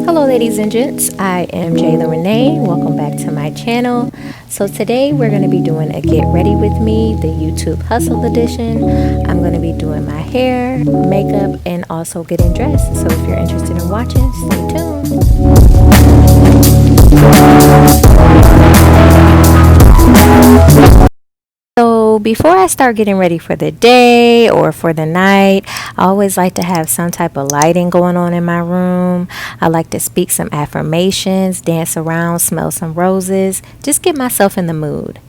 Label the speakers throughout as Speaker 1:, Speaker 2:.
Speaker 1: Hello ladies and gents, I am JAYLA Renee. Welcome back to my channel. So today we're going to be doing a get ready with me, the YouTube hustle edition. I'm going to be doing my hair, makeup, and also getting dressed. So if you're interested in watching, stay tuned. So before I start getting ready for the day or for the night, I always like to have some type of lighting going on in my room. I like to speak some affirmations, dance around, smell some roses, just get myself in the mood.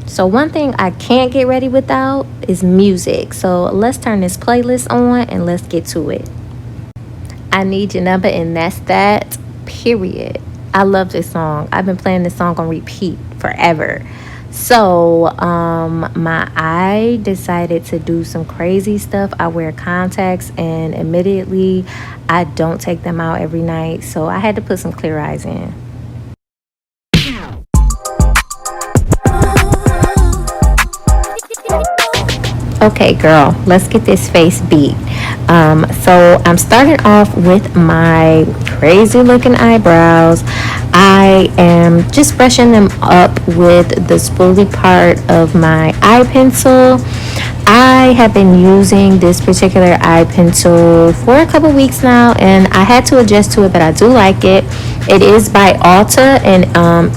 Speaker 1: So one thing I can't get ready without is music. So let's turn this playlist on and let's get to it. I Need Your Number, and that's that, period. I love this song. I've been playing this song on repeat forever. So I decided to do some crazy stuff. I wear contacts, and admittedly I don't take them out every night, so I had to put some clear eyes in. Okay girl, let's get this face beat. So I'm starting off with my crazy looking eyebrows. I am just brushing them up with the spoolie part of my eye pencil. I have been using this particular eye pencil for a couple weeks now, and I had to adjust to it, but I do like it. It is by Ulta, and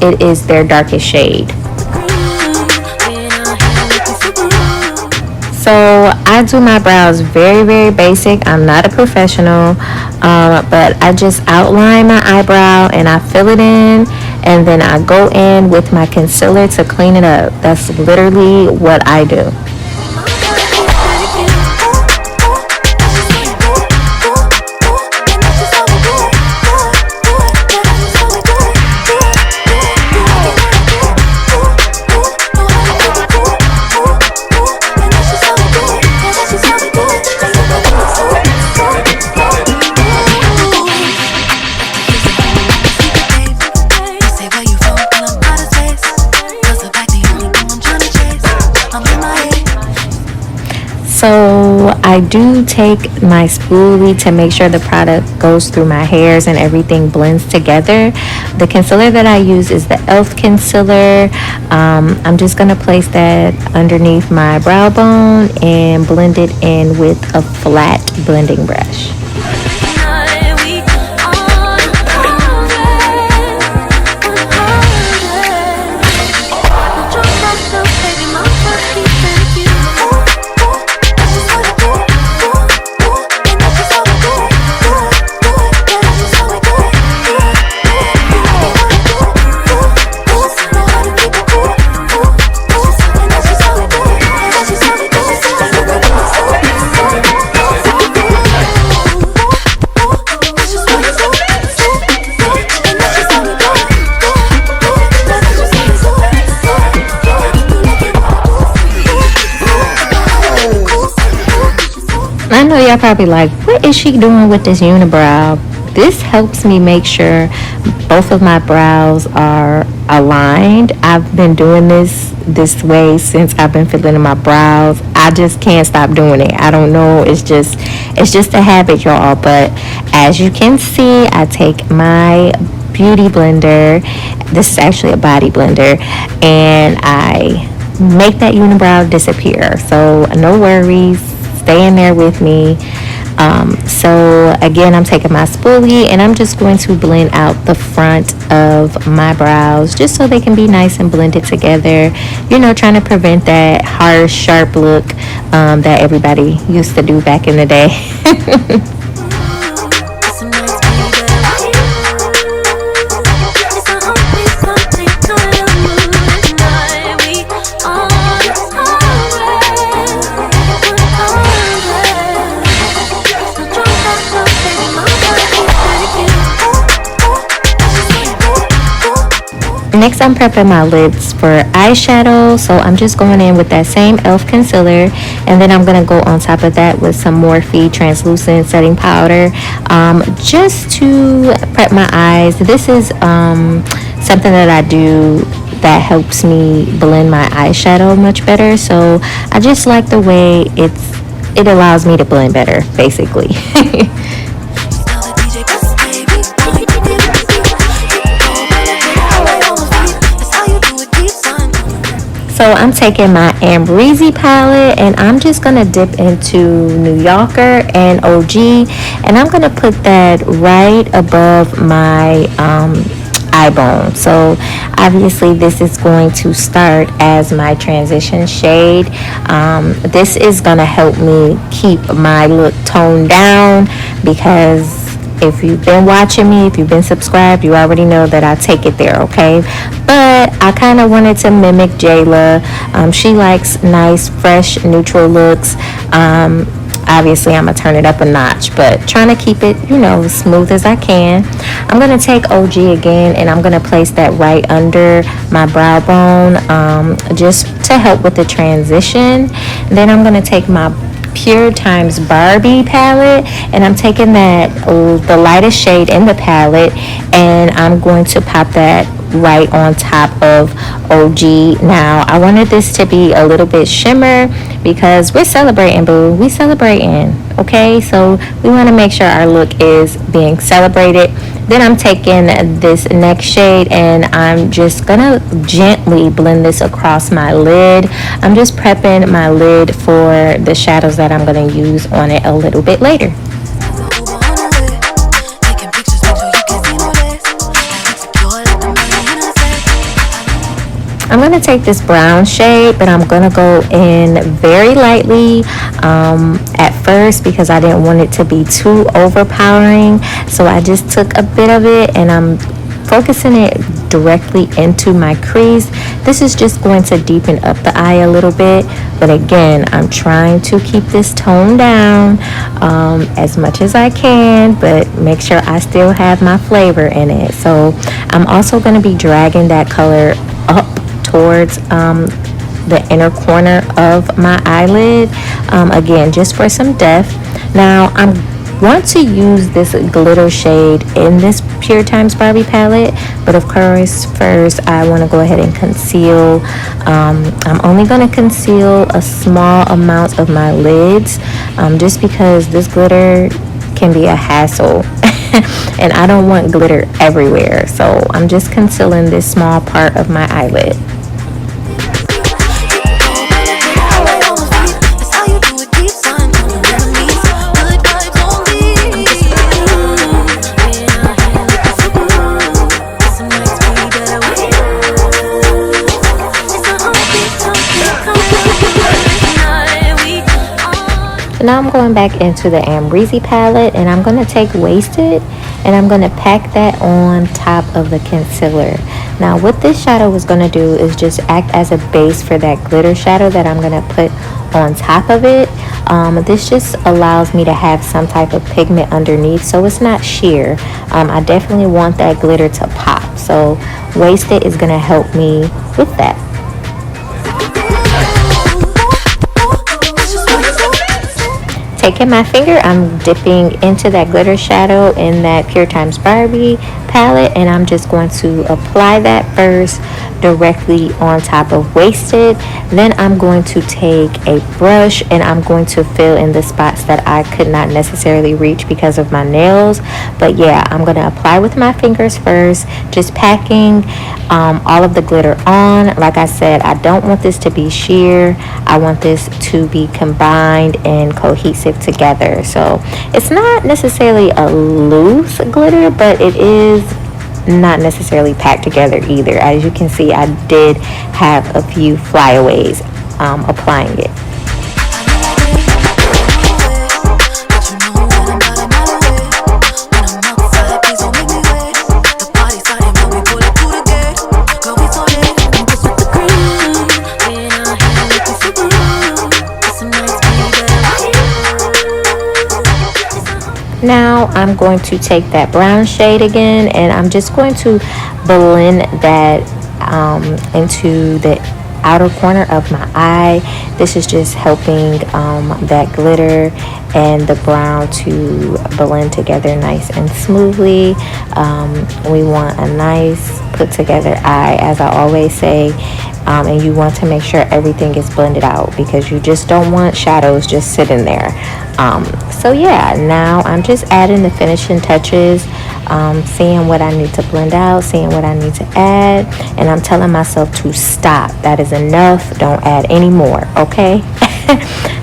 Speaker 1: it is their darkest shade. So I do my brows very basic. I'm not a professional, but I just outline my eyebrow and I fill it in, and then I go in with my concealer to clean it up. That's literally what I do. So I do take my spoolie to make sure the product goes through my hairs and everything blends together. The concealer that I use is the e.l.f. concealer. I'm just going to place that underneath my brow bone and blend it in with a flat blending brush. I know y'all probably like, what is she doing with this unibrow? This helps me make sure both of my brows are aligned. I've been doing this way since I've been filling in my brows. I just can't stop doing it. I don't know, it's just a habit, y'all. But as you can see, I take my beauty blender, this is actually a body blender, and I make that unibrow disappear. So no worries, stay in there with me. So again, I'm taking my spoolie and I'm just going to blend out the front of my brows just so they can be nice and blended together, you know, trying to prevent that harsh, sharp look that everybody used to do back in the day. Next, I'm prepping my lids for eyeshadow, so I'm just going in with that same e.l.f. concealer, and then I'm going to go on top of that with some Morphe translucent setting powder, just to prep my eyes. This is something that I do that helps me blend my eyeshadow much better, so I just like the way it allows me to blend better, basically. So I'm taking my Amrezy palette and I'm just going to dip into New Yorker and OG, and I'm going to put that right above my eye bone. So obviously this is going to start as my transition shade. This is going to help me keep my look toned down, because if you've been watching me, if you've been subscribed, you already know that I take it there, okay? But I kind of wanted to mimic Jayla. She likes nice, fresh, neutral looks. Obviously, I'm going to turn it up a notch, but trying to keep it, you know, as smooth as I can. I'm going to take OG again, and I'm going to place that right under my brow bone, just to help with the transition. Then I'm going to take my Pure Times Barbie palette, and I'm taking the lightest shade in the palette, and I'm going to pop that right on top of OG. Now I wanted this to be a little bit shimmer because we're celebrating, boo. We celebrating, okay? So we want to make sure our look is being celebrated. Then I'm taking this next shade and I'm just gonna gently blend this across my lid. I'm just prepping my lid for the shadows that I'm gonna use on it a little bit later. I'm going to take this brown shade, but I'm going to go in very lightly at first because I didn't want it to be too overpowering. So I just took a bit of it and I'm focusing it directly into my crease. This is just going to deepen up the eye a little bit. But again, I'm trying to keep this toned down as much as I can, but make sure I still have my flavor in it. So I'm also going to be dragging that color up towards the inner corner of my eyelid, again just for some depth. Now I want to use this glitter shade in this Pure Times Barbie palette, but of course first I want to go ahead and conceal. I'm only going to conceal a small amount of my lids, just because this glitter can be a hassle and I don't want glitter everywhere, so I'm just concealing this small part of my eyelid. Now I'm going back into the Amrezy palette and I'm going to take Wasted and I'm going to pack that on top of the concealer. Now what this shadow is going to do is just act as a base for that glitter shadow that I'm going to put on top of it. This just allows me to have some type of pigment underneath so it's not sheer. I definitely want that glitter to pop, so Wasted is going to help me with that. Taking my finger, I'm dipping into that glitter shadow in that Pure Times Barbie palette, and I'm just going to apply that first directly on top of Wasted. Then I'm going to take a brush and I'm going to fill in the spots that I could not necessarily reach because of my nails. But yeah, I'm going to apply with my fingers first, just packing all of the glitter on. Like I said, I don't want this to be sheer. I want this to be combined and cohesive together. So it's not necessarily a loose glitter, but it is not necessarily packed together either. As you can see, I did have a few flyaways applying it. Now I'm going to take that brown shade again and I'm just going to blend that into the outer corner of my eye. This is just helping that glitter and the brown to blend together nice and smoothly. We want a nice put together eye, as I always say. And you want to make sure everything is blended out because you just don't want shadows just sitting there. So yeah, now I'm just adding the finishing touches seeing what I need to blend out, seeing what I need to add, and I'm telling myself to stop. That is enough. Don't add any more, okay?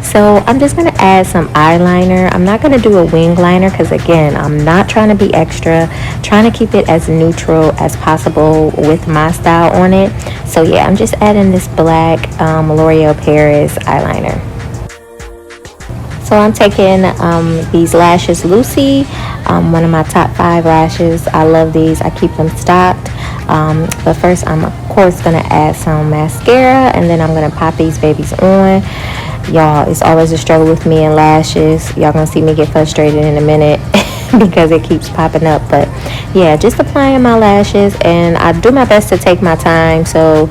Speaker 1: So I'm just going to add some eyeliner. I'm not going to do a wing liner because, again, I'm not trying to be extra, trying to keep it as neutral as possible with my style on it. So yeah, I'm just adding this black L'Oreal Paris eyeliner. So I'm taking these lashes Lucy, one of my top 5 lashes. I love these. I keep them stocked. But first I'm of course going to add some mascara, and then I'm going to pop these babies on. Y'all, it's always a struggle with me and lashes. Y'all gonna see me get frustrated in a minute because it keeps popping up. But yeah, just applying my lashes, and I do my best to take my time. So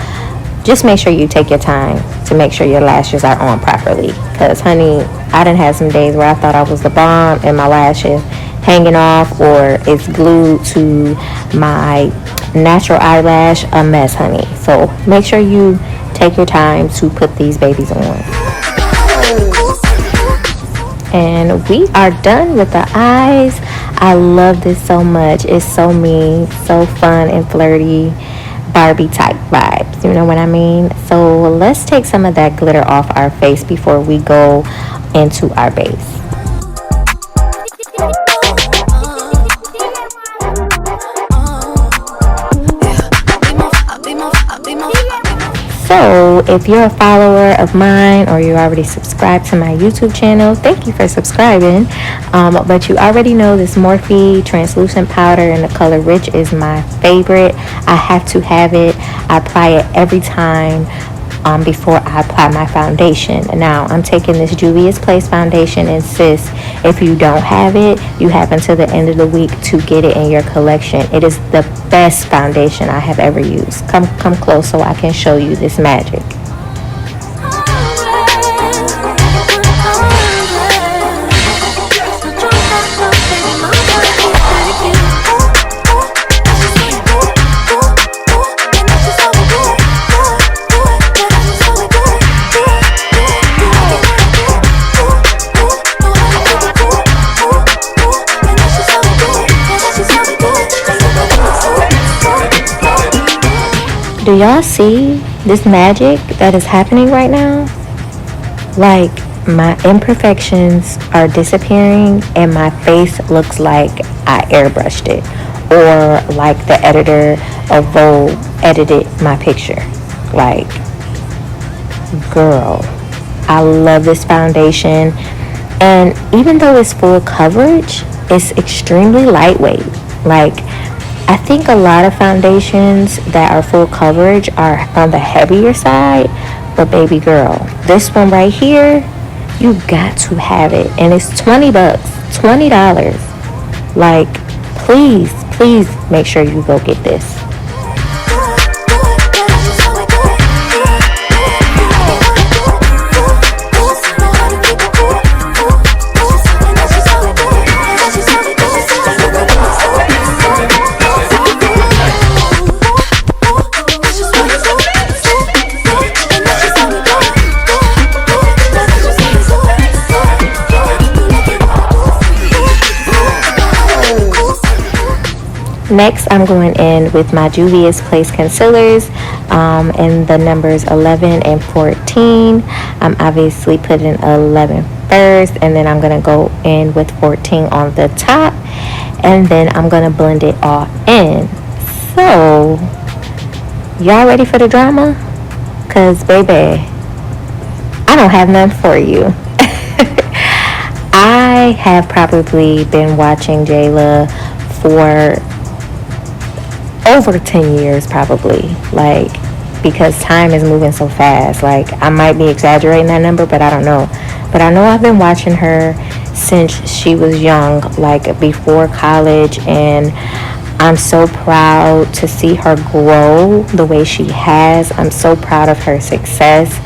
Speaker 1: just make sure you take your time to make sure your lashes are on properly. Because honey, I done had some days where I thought I was the bomb and my lashes hanging off, or it's glued to my natural eyelash. A mess, honey. So make sure you take your time to put these babies on. And we are done with the eyes. I love this so much. It's so me, so fun and flirty, Barbie type vibes, you know what I mean? So let's take some of that glitter off our face before we go into our base. So if you're a follower of mine, or you already subscribed to my YouTube channel, thank you for subscribing. But you already know this Morphe translucent powder in the color Rich is my favorite. I have to have it. I apply it every time before I apply my foundation. Now I'm taking this Juvia's Place foundation, and sis, if you don't have it, you have until the end of the week to get it in your collection. It is the best foundation I have ever used. Come close so I can show you this magic. Do y'all see this magic that is happening right now? Like, my imperfections are disappearing and my face looks like I airbrushed it, or like the editor of Vogue edited my picture. Like, girl, I love this foundation. And even though it's full coverage, it's extremely lightweight. Like, I think a lot of foundations that are full coverage are on the heavier side, but baby girl, this one right here, you got to have it, and it's $20, $20. Like, please make sure you go get this. Next, I'm going in with my Juvia's Place concealers in the numbers 11 and 14. I'm obviously putting 11 first, and then I'm going to go in with 14 on the top, and then I'm going to blend it all in. So, y'all ready for the drama? Because, baby, I don't have none for you. I have probably been watching JAYLA for over 10 years probably, like, because time is moving so fast. Like, I might be exaggerating that number, but I don't know. But I know I've been watching her since she was young, like before college, and I'm so proud to see her grow the way she has. I'm so proud of her success.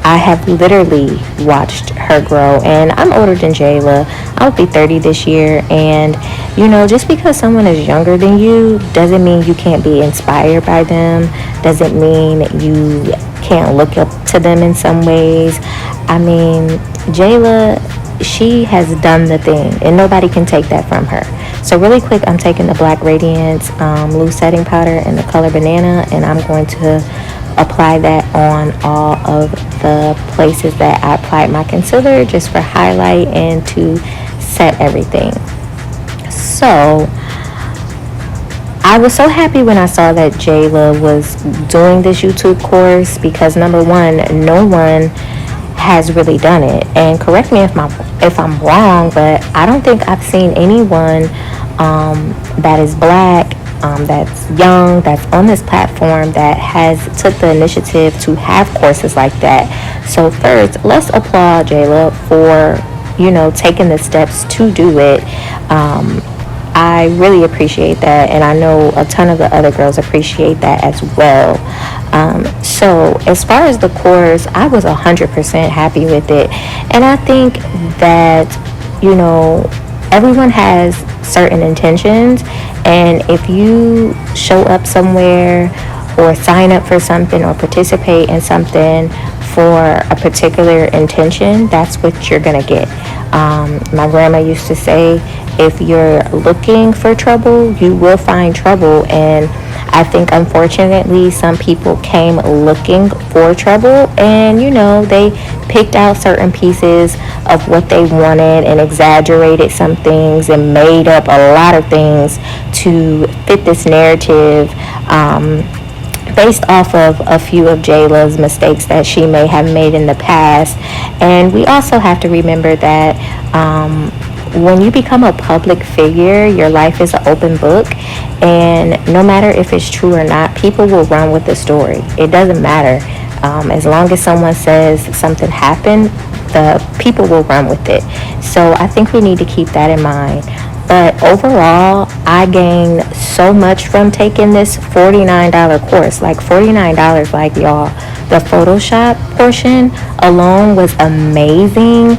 Speaker 1: I have literally watched her grow, and I'm older than JAYLA. I'll be 30 this year, and you know, just because someone is younger than you doesn't mean you can't be inspired by them, doesn't mean you can't look up to them in some ways. I mean, JAYLA, she has done the thing, and nobody can take that from her. So really quick, I'm taking the Black Radiance loose setting powder in the color Banana, and I'm going to apply that on all of the places that I applied my concealer, just for highlight and to set everything. So I was so happy when I saw that JAYLA was doing this YouTube course, because number one, no one has really done it. And correct me if I'm wrong, but I don't think I've seen anyone that is Black, that's young, that's on this platform, that has took the initiative to have courses like that. So first, let's applaud JAYLA for, you know, taking the steps to do it. I really appreciate that, and I know a ton of the other girls appreciate that as well. So as far as the course, I was 100% happy with it, and I think that, you know, everyone has certain intentions, and if you show up somewhere or sign up for something or participate in something for a particular intention, that's what you're gonna get. My grandma used to say, if you're looking for trouble, you will find trouble. And I think, unfortunately, some people came looking for trouble, and, you know, they picked out certain pieces of what they wanted and exaggerated some things and made up a lot of things to fit this narrative, based off of a few of JAYLA's mistakes that she may have made in the past. And we also have to remember that when you become a public figure, your life is an open book, and no matter if it's true or not, people will run with the story. It doesn't matter. As long as someone says something happened, the people will run with it. So I think we need to keep that in mind. But overall, I gained so much from taking this $49 course. Like $49, like, y'all. The Photoshop portion alone was amazing.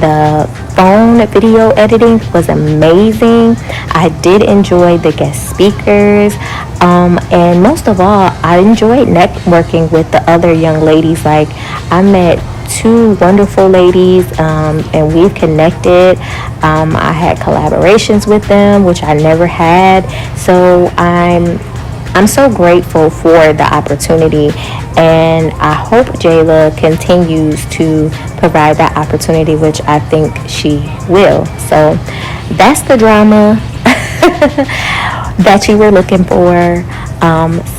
Speaker 1: The phone video editing was amazing. I did enjoy the guest speakers. And most of all, I enjoyed networking with the other young ladies. Like, I met two wonderful ladies, and we've connected. I had collaborations with them, which I never had. So I'm so grateful for the opportunity, and I hope JAYLA continues to provide that opportunity, which I think she will. So that's the drama that you were looking for.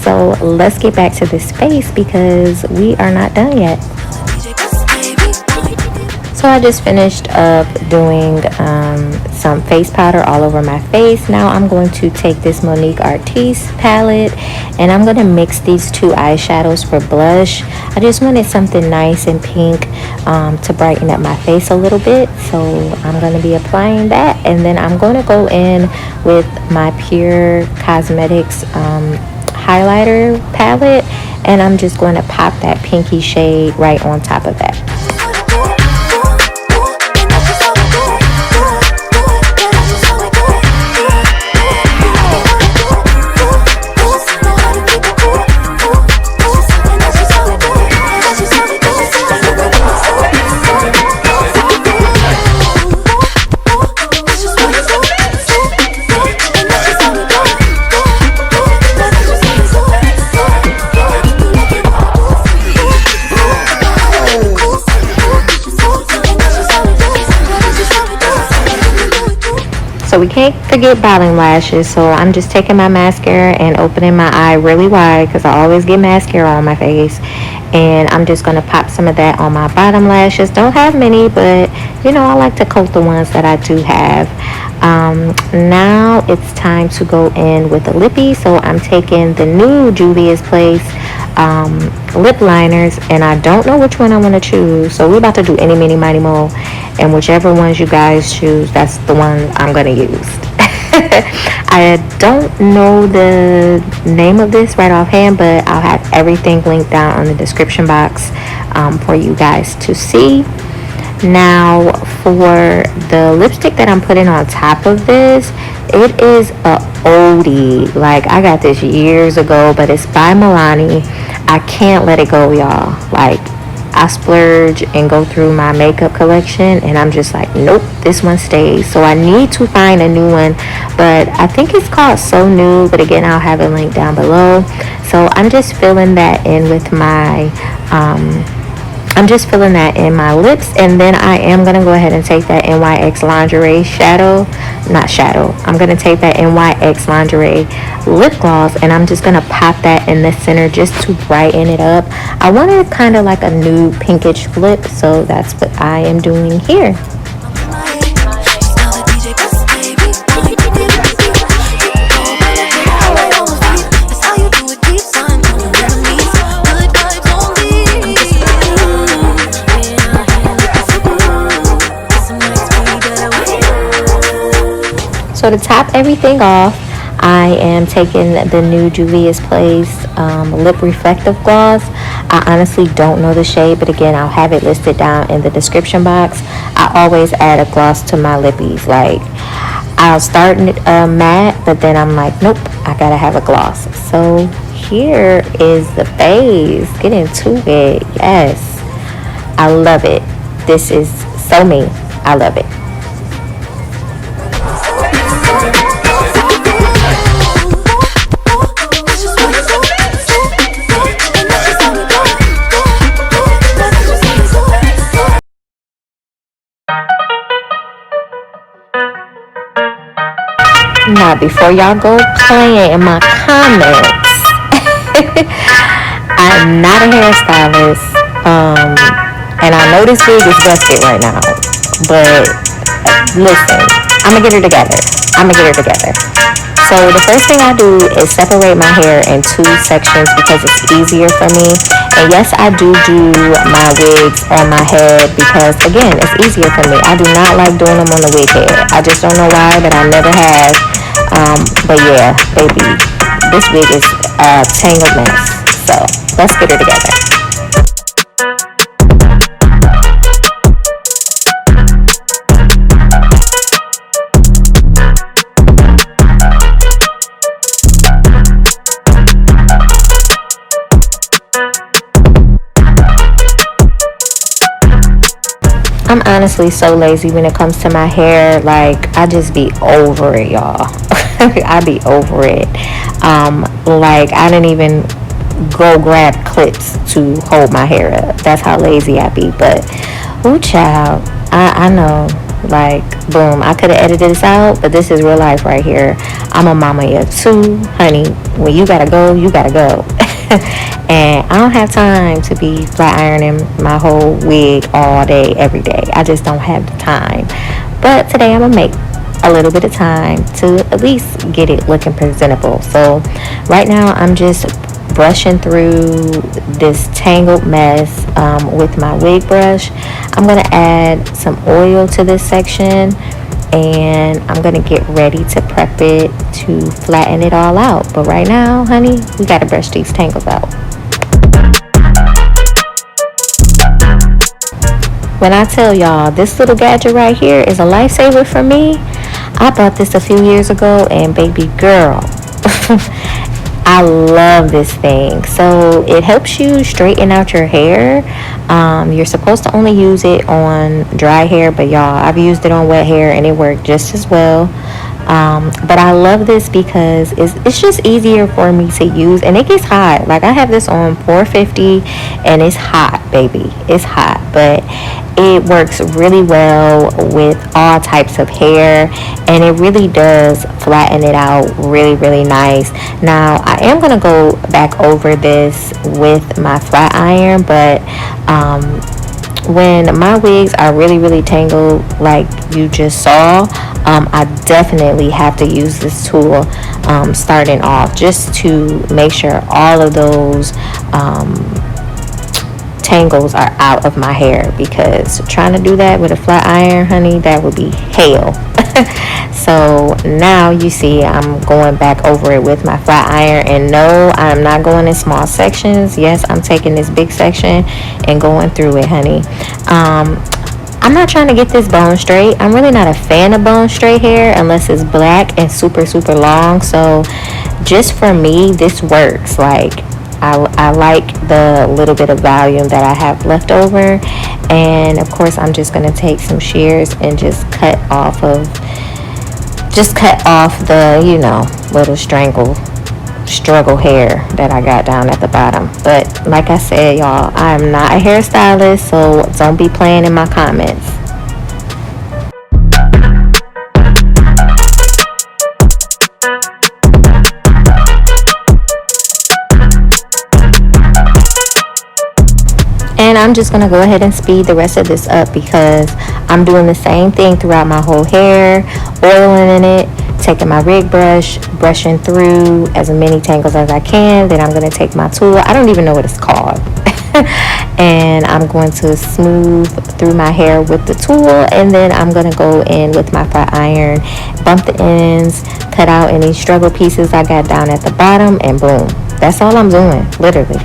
Speaker 1: So let's get back to this face, because we are not done yet. So I just finished up doing some face powder all over my face. Now I'm going to take this Monique Artis palette, and I'm going to mix these two eyeshadows for blush. I just wanted something nice and pink to brighten up my face a little bit. So I'm going to be applying that, and then I'm going to go in with my Pure Cosmetics highlighter palette, and I'm just going to pop that pinky shade right on top of that. So we can't forget bottom lashes, so I'm just taking my mascara and opening my eye really wide, because I always get mascara on my face, and I'm just going to pop some of that on my bottom lashes. Don't have many, but you know, I like to coat the ones that I do have. Now it's time to go in with the lippy, so I'm taking the new Juvia's Place lip liners, and I don't know which one I want to choose, so we're about to do any, mini, mighty, mo, and whichever ones you guys choose, that's the one I'm going to use. I don't know the name of this right offhand, but I'll have everything linked down on the description box for you guys to see. Now for the lipstick that I'm putting on top of this, it is a oldie. Like, I got this years ago, but it's by Milani. I can't let it go, y'all. Like, I splurge and go through my makeup collection and I'm just like, nope, this one stays. So I need to find a new one, but I think it's called So New, but again, I'll have it linked down below. So I'm just filling that in with my lips, and then I am going to go ahead and take that NYX Lingerie I'm going to take that NYX Lingerie lip gloss, and I'm just going to pop that in the center just to brighten it up. I want it kind of like a nude pinkish lip, so that's what I am doing here. So to top everything off, I am taking the new Juvia's Place Lip Reflective Gloss. I honestly don't know the shade, but again, I'll have it listed down in the description box. I always add a gloss to my lippies. Like, I'll start matte, but then I'm like, nope, I gotta have a gloss. So here is the base. Get into it. Yes, I love it. This is so me. I love it. Now, before y'all go playing in my comments, I'm not a hairstylist, and I know this wig is busted right now, but listen, I'm gonna get her together. So the first thing I do is separate my hair in two sections because it's easier for me. And yes, I do my wigs on my head because, again, it's easier for me. I do not like doing them on the wig hair. I just don't know why, but I never have. But yeah, baby, this wig is a tangled mess. So let's get her together. I'm honestly so lazy when it comes to my hair. Like, I just be over it, y'all. I be over it. Like, I didn't even go grab clips to hold my hair up. That's how lazy I be. But, ooh, child, I know. Like, boom, I could have edited this out, but this is real life right here. I'm a mama of two, honey. When you gotta go, you gotta go. And I don't have time to be flat ironing my whole wig all day, every day. I just don't have the time. But today I'm gonna make a little bit of time to at least get it looking presentable. So right now I'm just brushing through this tangled mess with my wig brush. I'm gonna add some oil to this section, and I'm gonna get ready to prep it to flatten it all out. But right now, honey, we gotta brush these tangles out. When I tell y'all this little gadget right here is a lifesaver for me, I bought this a few years ago, and baby girl, I love this thing. So it helps you straighten out your hair. You're supposed to only use it on dry hair, but y'all, I've used it on wet hair and it worked just as well. But I love this because it's just easier for me to use, and it gets hot. Like, I have this on 450 and it's hot, baby. It's hot, but it works really well with all types of hair, and it really does flatten it out really, really nice. Now, I am going to go back over this with my flat iron, but when my wigs are really, really tangled like you just saw, I definitely have to use this tool starting off, just to make sure all of those tangles are out of my hair, because trying to do that with a flat iron, honey, that would be hell. So now you see I'm going back over it with my flat iron, and no, I'm not going in small sections. Yes, I'm taking this big section and going through it, honey. I'm not trying to get this bone straight. I'm really not a fan of bone straight hair unless it's black and super, super long. So just for me, this works. Like, I like the little bit of volume that I have left over. And of course I'm just going to take some shears and just cut off the, you know, little struggle hair that I got down at the bottom. But like I said, y'all, I'm not a hairstylist, so don't be playing in my comments. And I'm just going to go ahead and speed the rest of this up because I'm doing the same thing throughout my whole hair, oiling in it, taking my rig brush, brushing through as many tangles as I can. Then I'm going to take my tool. I don't even know what it's called. And I'm going to smooth through my hair with the tool. And then I'm going to go in with my flat iron, bump the ends, cut out any struggle pieces I got down at the bottom, and boom. That's all I'm doing, literally.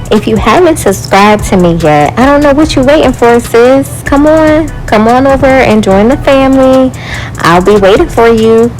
Speaker 1: If you haven't subscribed to me yet, I don't know what you're waiting for, sis. Come on over and join the family. I'll be waiting for you.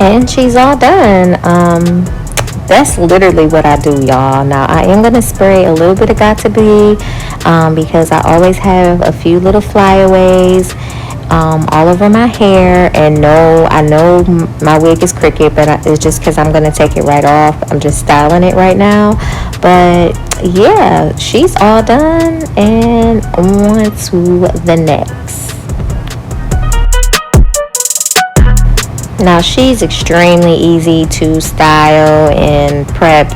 Speaker 1: And she's all done. That's literally what I do, y'all. Now I am gonna spray a little bit of Got to Be because I always have a few little flyaways all over my hair. And no, I know my wig is crooked, but it's just because I'm gonna take it right off. I'm just styling it right now. But yeah, she's all done, and on to the next. Now she's extremely easy to style and prep.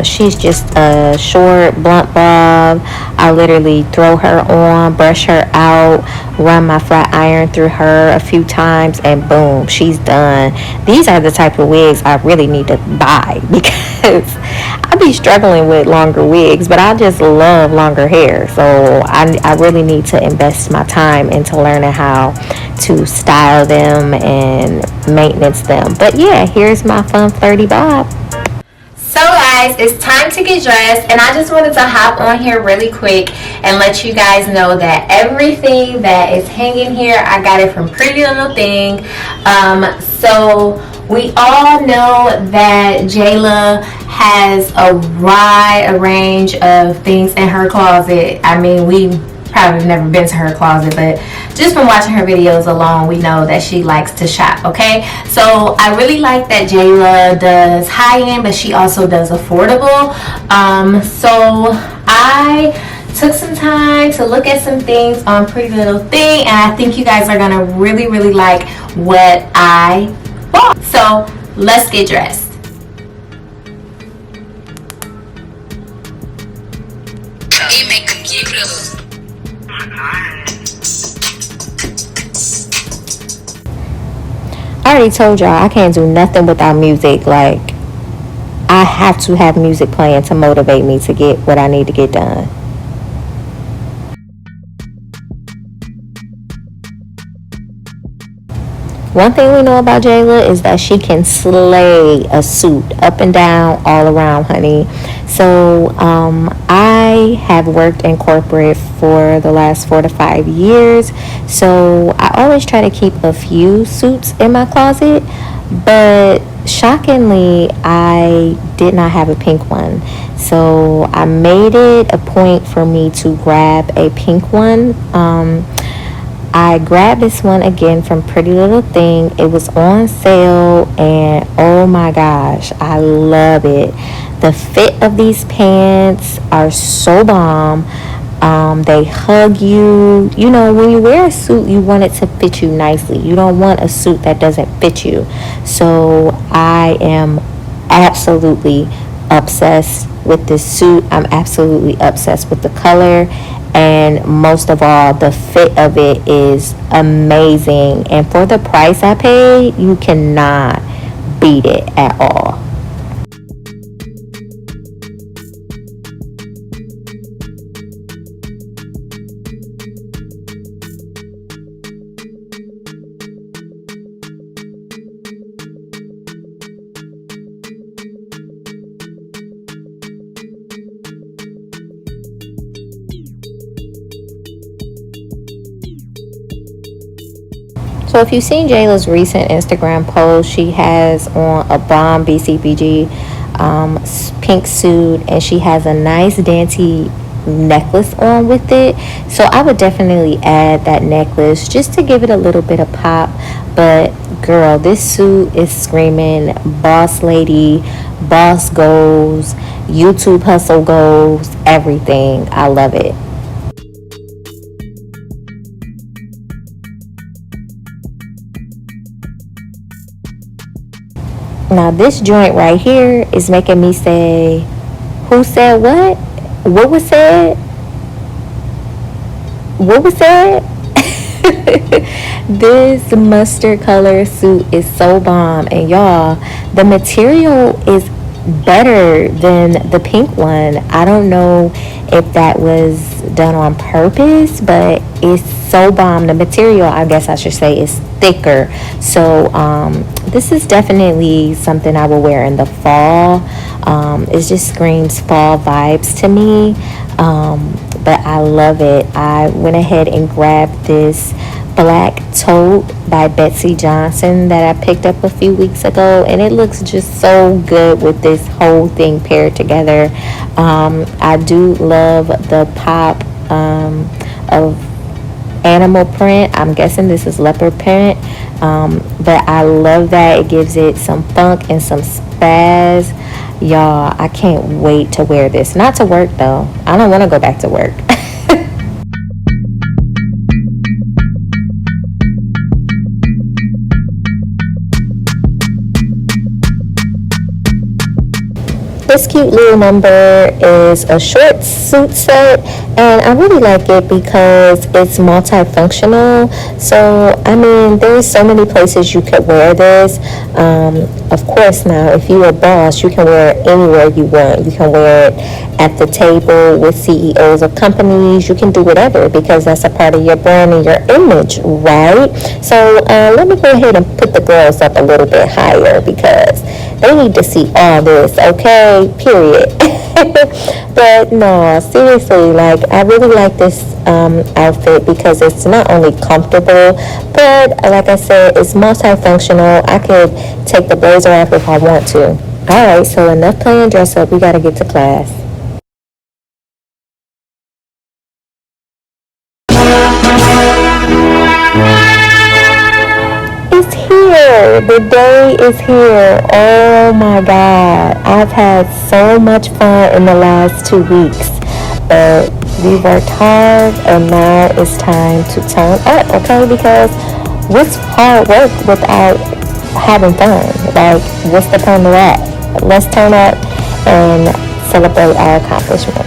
Speaker 1: She's just a short blunt bob. I literally throw her on, brush her out, run my flat iron through her a few times, and boom, she's done. These are the type of wigs I really need to buy because I be struggling with longer wigs, but I just love longer hair. So I really need to invest my time into learning how to style them and maintenance them. But yeah, here's my fun flirty bob.
Speaker 2: So guys, it's time to get dressed, and I just wanted to hop on here really quick and let you guys know that everything that is hanging here, I got it from Pretty Little Thing. So we all know that JAYLA has a wide range of things in her closet. I mean, we probably never been to her closet, but just from watching her videos alone, we know that she likes to shop. Okay, so I really like that JAYLA does high-end, but she also does affordable. So I took some time to look at some things on Pretty Little Thing, and I think you guys are gonna really like what I bought. So let's get dressed.
Speaker 1: I already told y'all I can't do nothing without music. Like, I have to have music playing to motivate me to get what I need to get done. One thing we know about Jayla is that she can slay a suit up and down, all around, honey. So I have worked in corporate for the last 4 to 5 years. So I always try to keep a few suits in my closet. But shockingly, I did not have a pink one. So I made it a point for me to grab a pink one. I grabbed this one again from Pretty Little Thing. It was on sale, and oh my gosh, I love it. The fit of these pants are so bomb. They hug you. You know, when you wear a suit, you want it to fit you nicely. You don't want a suit that doesn't fit you. So I am absolutely obsessed with this suit. I'm absolutely obsessed with the color, and most of all, the fit of it is amazing. And for the price I paid, you cannot beat it at all. So if you've seen Jayla's recent Instagram post, she has on a bomb BCBG pink suit, and she has a nice dainty necklace on with it. So I would definitely add that necklace just to give it a little bit of pop. But girl, this suit is screaming boss lady, boss goals, YouTube hustle goals, everything. I love it. Now this joint right here is making me say, who said what? What was said? What was said? This mustard color suit is so bomb, and y'all, the material is better than the pink one. I don't know if that was done on purpose, but it's so bomb. The material, I guess I should say, is thicker. So this is definitely something I will wear in the fall. It just screams fall vibes to me. But I love it. I went ahead and grabbed this black tote by Betsy Johnson that I picked up a few weeks ago, and it looks just so good with this whole thing paired together. I do love the pop of animal print. I'm guessing this is leopard print, but I love that. It gives it some funk and some spaz. Y'all, I can't wait to wear this. Not to work though. I don't want to go back to work. This cute little number is a short suit set, and I really like it because it's multifunctional. So I mean, there's so many places you could wear this. Of course, now if you're a boss, you can wear it anywhere you want. You can wear it at the table with CEOs of companies. You can do whatever, because that's a part of your brand and your image, right? So let me go ahead and put the girls up a little bit higher, because they need to see all this, okay? Period. But no, seriously, like, I really like this outfit because it's not only comfortable, but like I said, it's multifunctional. I could take the blazer off if I want to. All right, so enough playing dress up. We got to get to class. It's here. The day is here. Oh my God. I've had so much fun in the last 2 weeks. But we worked hard, and now it's time to turn up, okay? Because what's hard work without having fun? Like, what's the point of that? Let's turn up and celebrate our accomplishments.